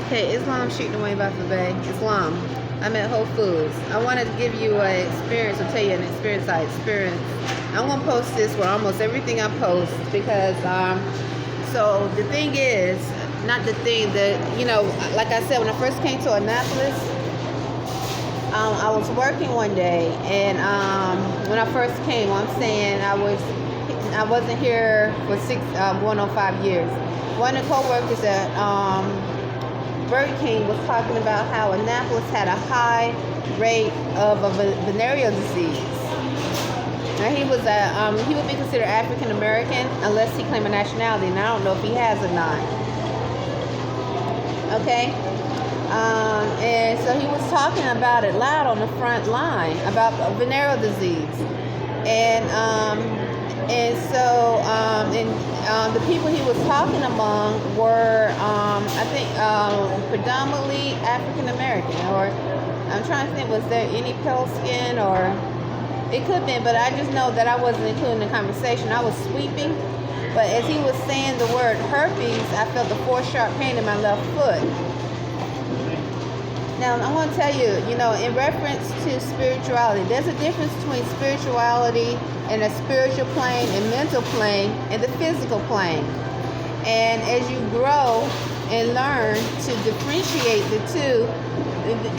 Okay, Islam shooting away by Bey. Islam. I'm at Whole Foods. I wanted to give you an experience, or tell you an experience I experienced. I'm gonna post this for almost everything I post because so the thing is, not the thing that like I said, when I first came to Annapolis, I was working one day, and when I first came, I'm saying I wasn't here for going on 5 years. One of the co-workers at Burger King was talking about how Annapolis had a high rate of a venereal disease. Now he would be considered African American unless he claimed a nationality, and I don't know if he has or not. Okay, and so he was talking about it loud on the front line about venereal disease, and the people he was talking among were, I think, predominantly African American, or I'm trying to think, was there any pale skin, or it could have been, but I just know that I wasn't including the conversation. I was sweeping, but as he was saying the word herpes, I felt a sharp pain in my left foot. Now, I want to tell you, in reference to spirituality, there's a difference between spirituality and a spiritual plane and mental plane and the physical plane. And as you grow and learn to differentiate the two,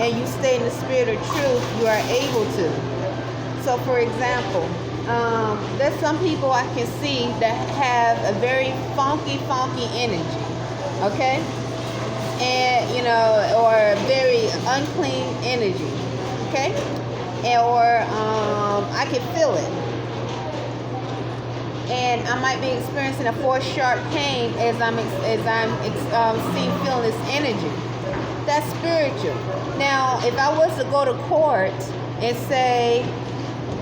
and you stay in the spirit of truth, you are able to. So, for example, there's some people I can see that have a very funky energy, okay? And or very unclean energy, okay? Or I can feel it, and I might be experiencing a sharp pain as I'm feeling this energy. That's spiritual. Now, if I was to go to court and say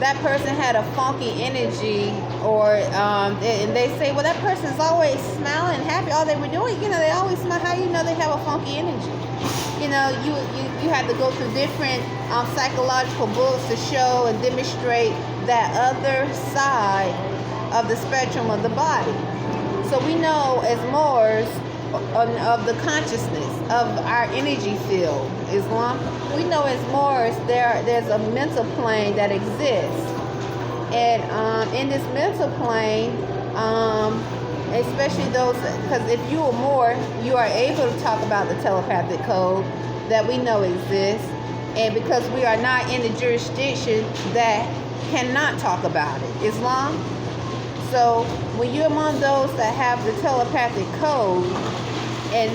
that person had a funky energy, or and they say, well, that person is always smiling and happy, all they were doing, they always smile. How you know they have a funky energy? You have to go through different psychological books to show and demonstrate that other side of the spectrum of the body. So we know as Moors of the consciousness of our energy field, Islam, we know as Moors there's a mental plane that exists, and in this mental plane, especially those, because if you are Moor, you are able to talk about the telepathic code that we know exists, and because we are not in the jurisdiction that cannot talk about it, Islam. So when you're among those that have the telepathic code and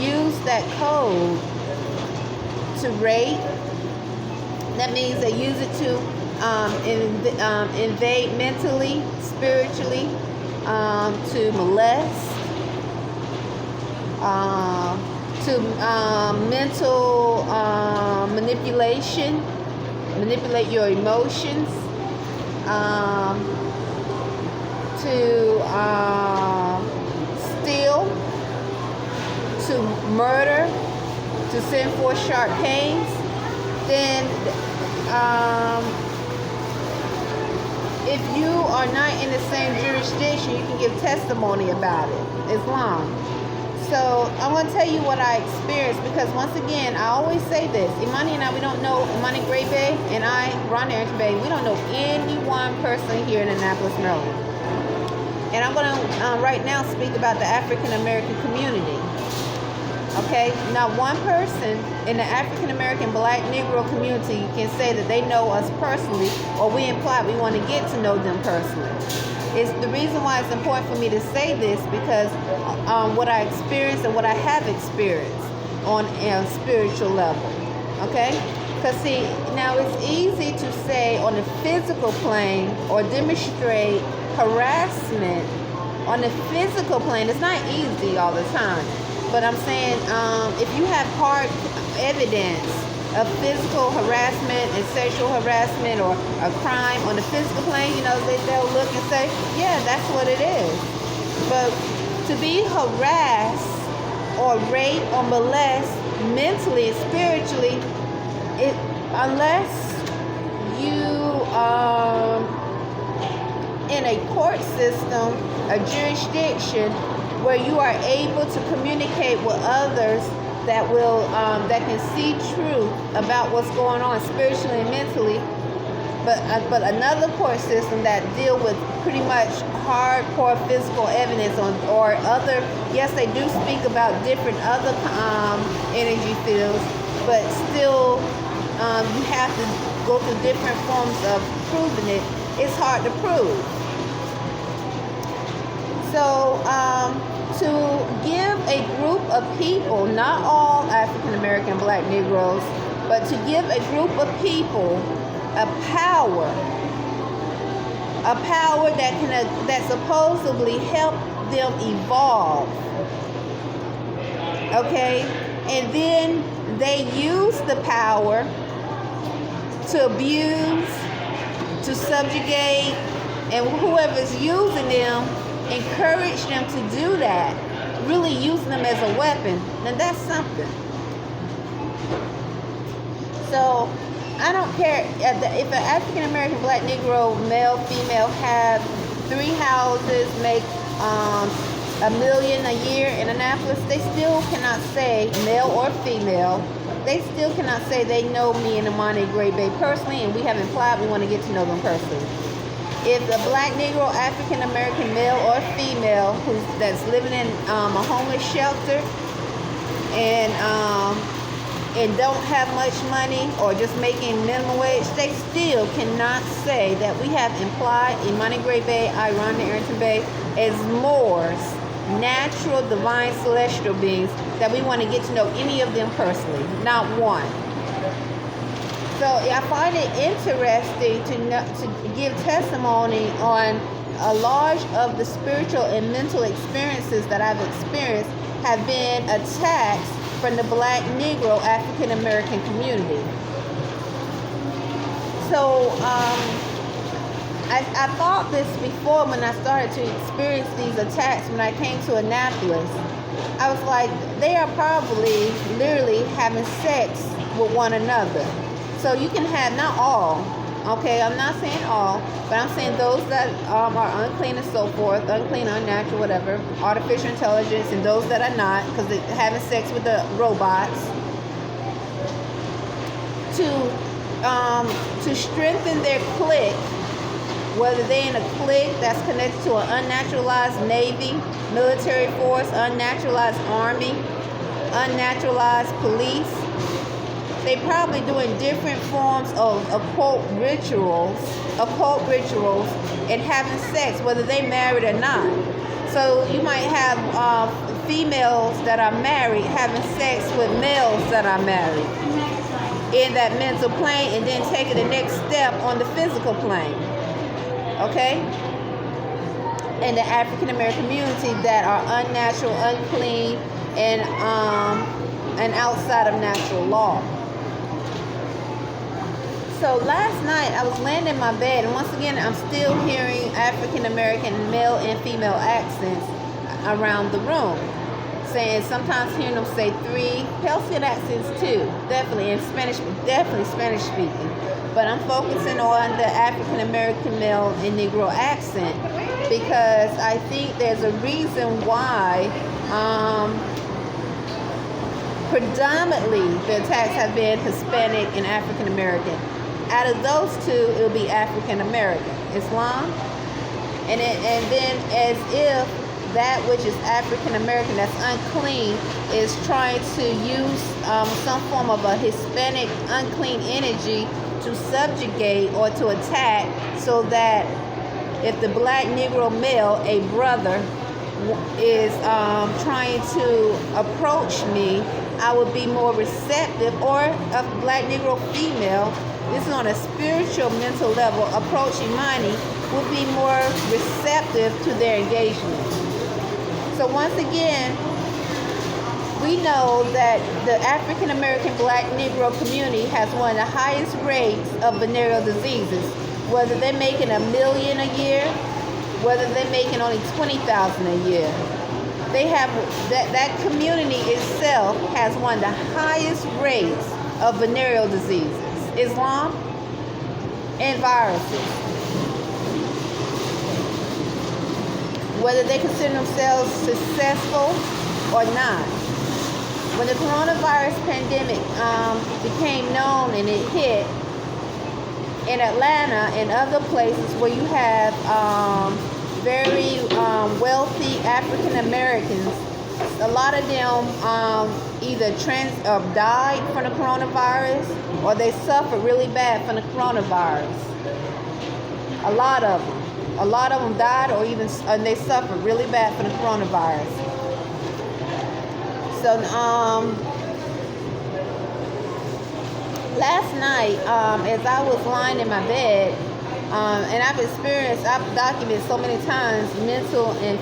use that code to rate, that means they use it to invade mentally, spiritually, to molest, to mental manipulation, manipulate your emotions, to steal, to murder, to send forth sharp pains, then if you are not in the same jurisdiction, you can give testimony about it, Islam. So I want to tell you what I experienced, because once again, I always say this, Imani and I, we don't know, Imani Gray-Bay and I, Ron Arrington-Bey, we don't know any one person here in Annapolis, Maryland. And I'm going to right now speak about the African American community. Okay, not one person in the African American Black Negro community can say that they know us personally, or we imply we want to get to know them personally. It's the reason why it's important for me to say this, because what I experienced and what I have experienced on a spiritual level. Okay, because see, now it's easy to say on the physical plane or demonstrate harassment on the physical plane. It's not easy all the time. But I'm saying, if you have hard evidence of physical harassment and sexual harassment or a crime on the physical plane, they'll look and say, yeah, that's what it is. But to be harassed or raped or molest mentally and spiritually, unless you in a court system, a jurisdiction where you are able to communicate with others that can see truth about what's going on spiritually and mentally. But another court system that deal with pretty much hardcore physical evidence or other. Yes, they do speak about different other energy fields, but still you have to go through different forms of proving it. It's hard to prove. So to give a group of people, not all African American Black Negroes, but to give a group of people a power that supposedly help them evolve. Okay, and then they use the power to abuse, to subjugate, and whoever's using them encourage them to do that, really using them as a weapon. Now that's something. So I don't care if an African American Black Negro, male, female, have 3 houses, make $1 million a year in Annapolis, they still cannot say, male or female, they still cannot say they know me and Imani Gray-Bay personally, and we haven't applied, we want to get to know them personally. If a Black Negro, African American male or female that's living in a homeless shelter and don't have much money or just making minimum wage, they still cannot say that we have implied Imani Gray-Bay, Arrington-Bey as Moors, natural, divine, celestial beings, that we want to get to know any of them personally, not one. So I find it interesting to give testimony on a large of the spiritual and mental experiences that I've experienced have been attacks from the Black Negro African American community. So I thought this before when I started to experience these attacks when I came to Annapolis. I was like, they are probably literally having sex with one another. So you can have, not all, okay, I'm not saying all, but I'm saying those that are unclean and so forth, unclean, unnatural, whatever, artificial intelligence, and those that are not, because they're having sex with the robots, to strengthen their clique, whether they're in a clique that's connected to an unnaturalized Navy, military force, unnaturalized Army, unnaturalized police. They probably doing different forms of occult rituals, and having sex, whether they married or not. So you might have females that are married having sex with males that are married in that mental plane, and then taking the next step on the physical plane. Okay? And the African American community that are unnatural, unclean, and outside of natural law. So last night I was laying in my bed, and once again I'm still hearing African American male and female accents around the room, saying, sometimes hearing them say 3 Pelsian accents too, definitely, and Spanish, definitely Spanish speaking. But I'm focusing on the African American male and Negro accent because I think there's a reason why predominantly the attacks have been Hispanic and African American. Out of those two, it'll be African American. Islam, and then as if that which is African American that's unclean is trying to use some form of a Hispanic unclean energy to subjugate or to attack, so that if the Black Negro male, a brother, is trying to approach me, I would be more receptive, or a Black Negro female, this is on a spiritual mental level, approaching Imani, would be more receptive to their engagement. So once again, we know that the African American Black Negro community has one of the highest rates of venereal diseases, whether they're making $1 million a year, whether they're making only $20,000 a year. They have that community itself has one of the highest rates of venereal diseases, Islam, and viruses. Whether they consider themselves successful or not. when the coronavirus pandemic became known and it hit in Atlanta and other places where you have very wealthy African Americans, a lot of them either died from the coronavirus or they suffered really bad from the coronavirus. A lot of them died or even they suffered really bad from the coronavirus. So last night, as I was lying in my bed, and I've documented so many times mental and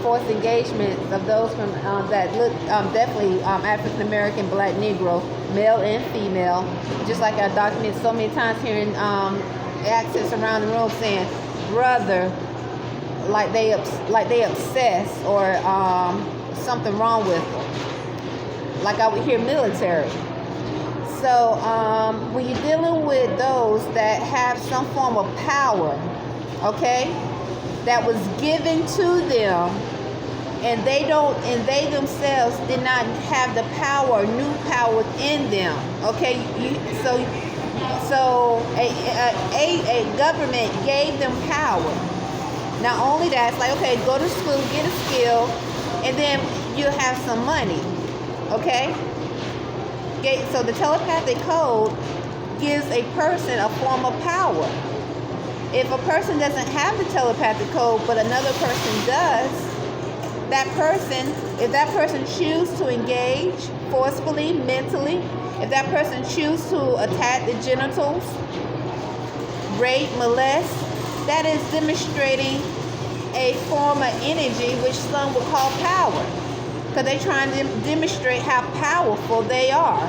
forced engagement of those from that look definitely African American, Black, Negro, male and female. Just like I documented so many times hearing accents around the room saying "brother," like they obsessed or something wrong with them. Like I would hear military. So when you're dealing with those that have some form of power, okay, that was given to them, and they themselves did not have the power, new power within them, okay. So a government gave them power. Not only that, it's like, okay, go to school, get a skill, and then you'll have some money, okay. So the telepathic code gives a person a form of power. If a person doesn't have the telepathic code, but another person does, if that person chooses to engage forcefully, mentally, if that person chooses to attack the genitals, rape, molest, that is demonstrating a form of energy which some would call power. Because they're trying to demonstrate how powerful they are.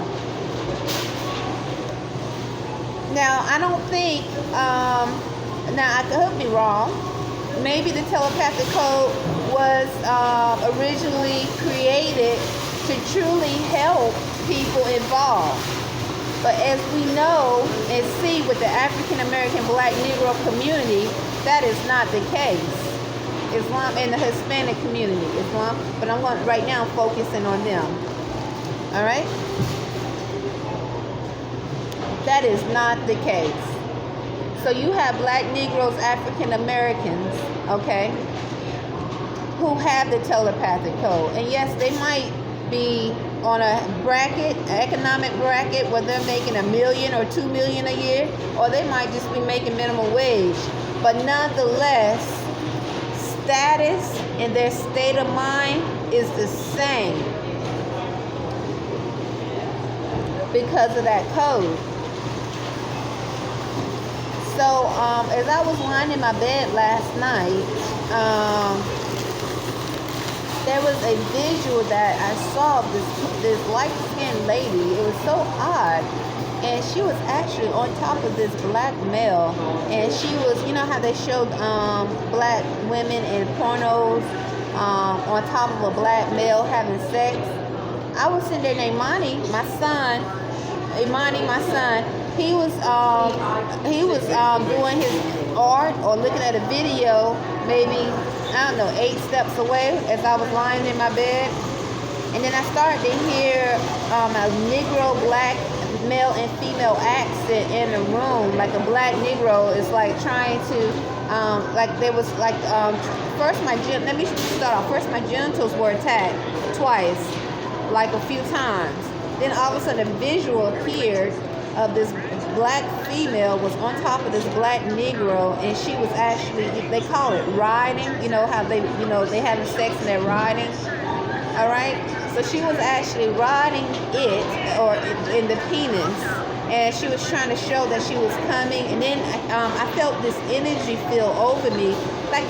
Now, I don't think, now I could be wrong. Maybe the telepathic code was originally created to truly help people involved. But as we know and see with the African American, Black, Negro community, that is not the case. Islam and the Hispanic community, Islam, but I'm going right now focusing on them. All right, that is not the case. So you have Black, Negroes, African Americans, okay, who have the telepathic code, and yes, they might be on a bracket, economic bracket, where they're making $1 million or $2 million a year, or they might just be making minimum wage, but nonetheless, status and their state of mind is the same because of that code. So as I was lying in my bed last night, there was a visual that I saw of this light-skinned lady. It was so odd. And she was actually on top of this black male, and she was, you know how they showed black women in pornos on top of a black male having sex. I was sitting there, and Imani, my son, he was doing his art or looking at a video, maybe, I don't know, 8 steps away as I was lying in my bed, and then I started to hear a Negro, Black, male and female accent in the room. Like a Black Negro is like trying to like there was like first my genitals were attacked twice, like a few times. Then all of a sudden a visual appeared of this black female was on top of this Black Negro, and she was actually, they call it riding, you know how they having sex and they're riding. All right, so she was actually riding it, or in the penis, and she was trying to show that she was coming. And then I felt this energy feel over me, like,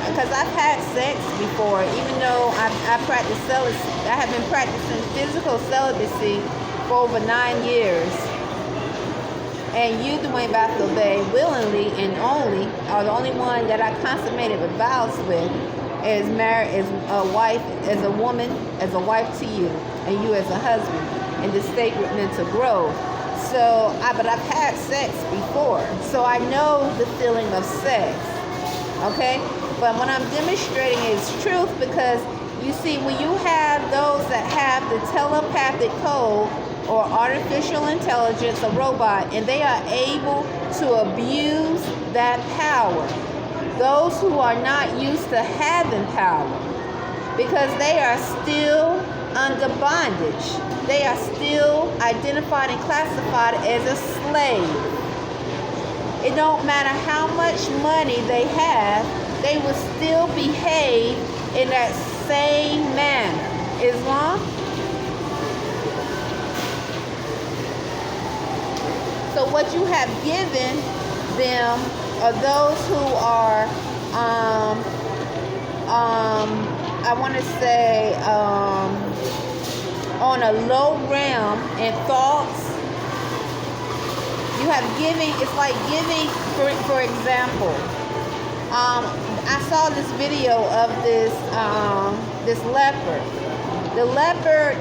because I've had sex before, even though I practice celibacy. I have been practicing physical celibacy for over 9 years. And you, Dwayne Bey, willingly and only, are the only one that I consummated the vows with, as married, as a wife, as a woman, as a wife to you, and you as a husband, in the sacred mental grove. So, but I've had sex before, so I know the feeling of sex, okay? But when I'm demonstrating it's truth, because you see, when you have those that have have the telepathic code or artificial intelligence, a robot, and they are able to abuse that power. Those who are not used to having power, because they are still under bondage. They are still identified and classified as a slave. It don't matter how much money they have, they will still behave in that same manner. Islam. So what you have given them are those who are, I want to say, on a low realm in thoughts. You have giving. It's like giving. For example, I saw this video of this leopard. The leopard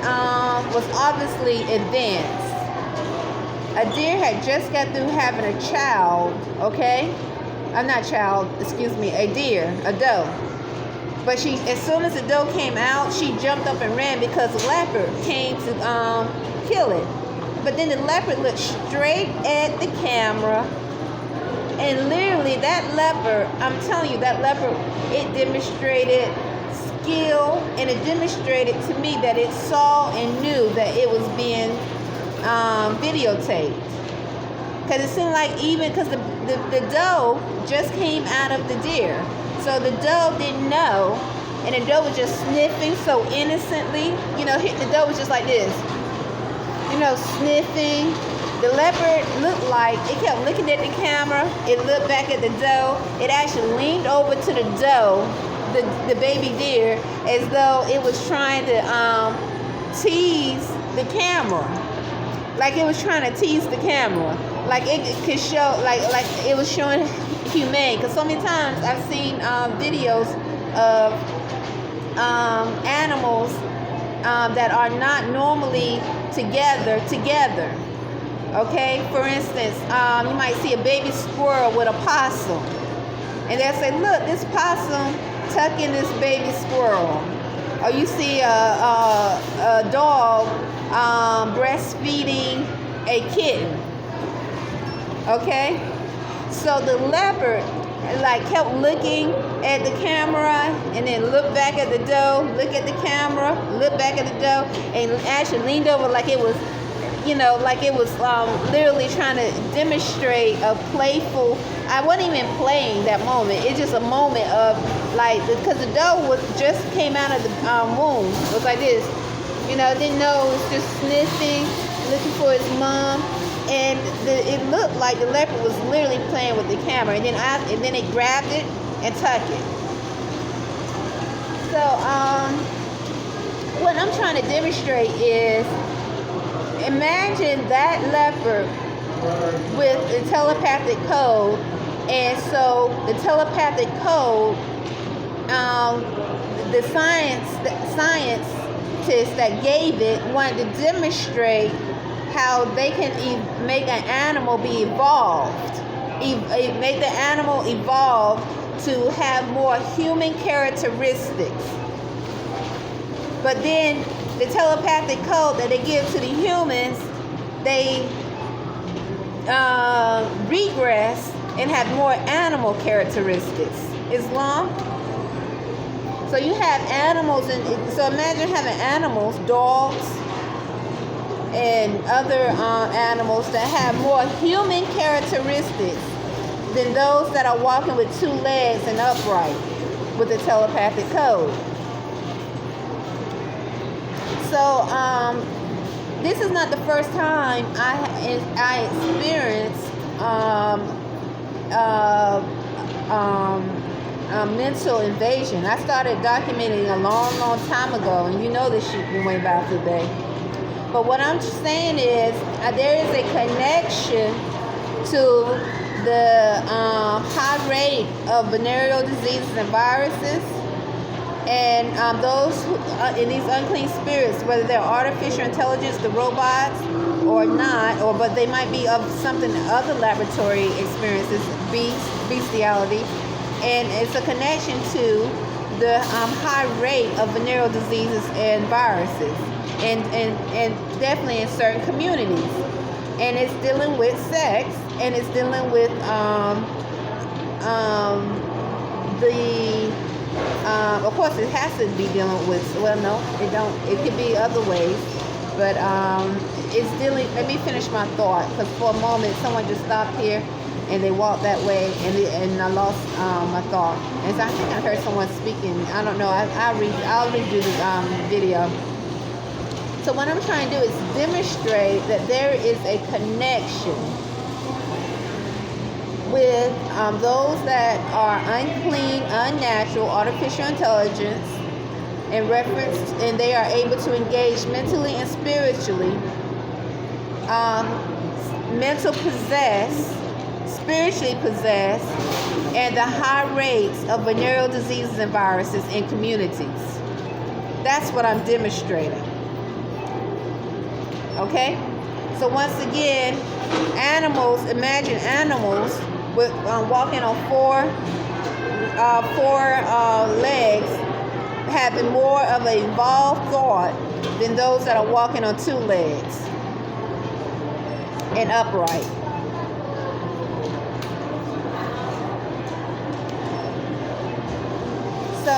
was obviously advanced. A deer had just got through having a child, okay? A deer, a doe. But as soon as the doe came out, she jumped up and ran because the leopard came to kill it. But then the leopard looked straight at the camera, and literally that leopard, I'm telling you, that leopard, it demonstrated skill, and it demonstrated to me that it saw and knew that it was being videotaped. Because it seemed like because the doe just came out of the deer, so the doe didn't know, and the doe was just sniffing so innocently. The doe was just like this, sniffing. The leopard looked like it kept looking at the camera. It looked back at the doe. It actually leaned over to the doe, the baby deer, as though it was trying to tease the camera. Like it was trying to tease the camera. Like it could show, like it was showing humane. Because so many times I've seen videos of animals that are not normally together. Okay? For instance, you might see a baby squirrel with a possum. And they'll say, look, this possum tucking this baby squirrel. Or you see a dog breastfeeding a kitten. Okay? So the leopard kept looking at the camera and then looked back at the doe, look at the camera, look back at the doe, and actually leaned over like it was literally trying to demonstrate a playful. I wasn't even playing that moment. It's just a moment of because the doe just came out of the womb. It was like this, didn't know, it was just sniffing, looking for its mom, and it looked like the leopard was literally playing with the camera, and then it grabbed it and tucked it. So what I'm trying to demonstrate is, imagine that leopard with the telepathic code, and so the telepathic code, the scientists that gave it wanted to demonstrate how they can make an animal be evolved, make the animal evolve to have more human characteristics. But then the telepathic code that they give to the humans, they regress and have more animal characteristics. Islam. So you have animals, so imagine having animals, dogs, and other animals that have more human characteristics than those that are walking with two legs and upright with the telepathic code. So this is not the first time I experienced mental invasion. I started documenting a long time ago, and you know this shit been way back today. But what I'm saying is there is a connection to the high rate of venereal diseases and viruses, and those who, in these unclean spirits, whether they're artificial intelligence, the robots, or not, but they might be of something other laboratory experiences, bestiality, and it's a connection to the high rate of venereal diseases and viruses. and definitely in certain communities. And it's dealing with sex, and it's dealing with of course it has to be dealing with, well, no, it don't, it could be other ways, but it's dealing, let me finish my thought, because for a moment someone just stopped here and they walked that way, and I lost my thought. And so I think I heard someone speaking. I don't know. I'll redo the video. So what I'm trying to do is demonstrate that there is a connection with those that are unclean, unnatural, artificial intelligence, in reference, and they are able to engage mentally and spiritually, mental possessed, spiritually possessed, and the high rates of venereal diseases and viruses in communities. That's what I'm demonstrating. Okay? So once again, animals, imagine animals with walking on four legs, having more of an evolved thought than those that are walking on two legs and upright. So,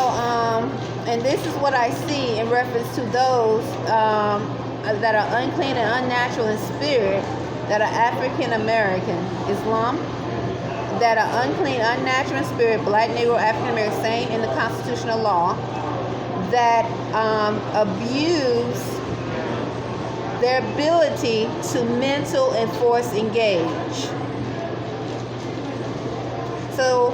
and this is what I see in reference to those that are unclean and unnatural in spirit, that are African American, Islam, that are unclean, unnatural in spirit, Black, Negro, African American, same in the constitutional law, that abuse their ability to mental and force engage. So,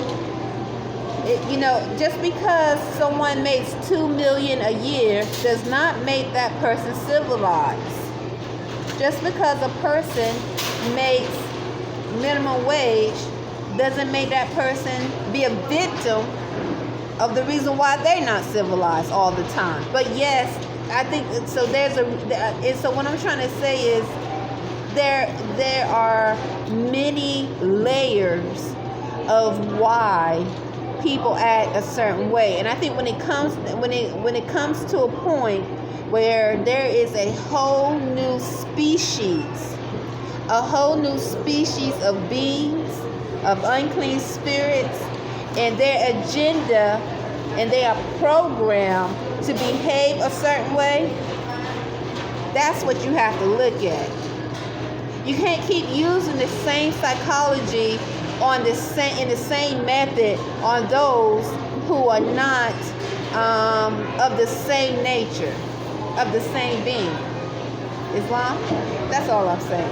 just because someone makes $2 million a year does not make that person civilized. Just because a person makes minimum wage doesn't make that person be a victim of the reason why they're not civilized all the time. But yes, I think so. So what I'm trying to say is there are many layers of why people act a certain way, and I think when it comes to a point where there is a whole new species of beings, of unclean spirits, and their agenda, and they are programmed to behave a certain way, that's what you have to look at. You can't keep using the same psychology in the same method on those who are not of the same nature, of the same being. Islam? That's all I'm saying.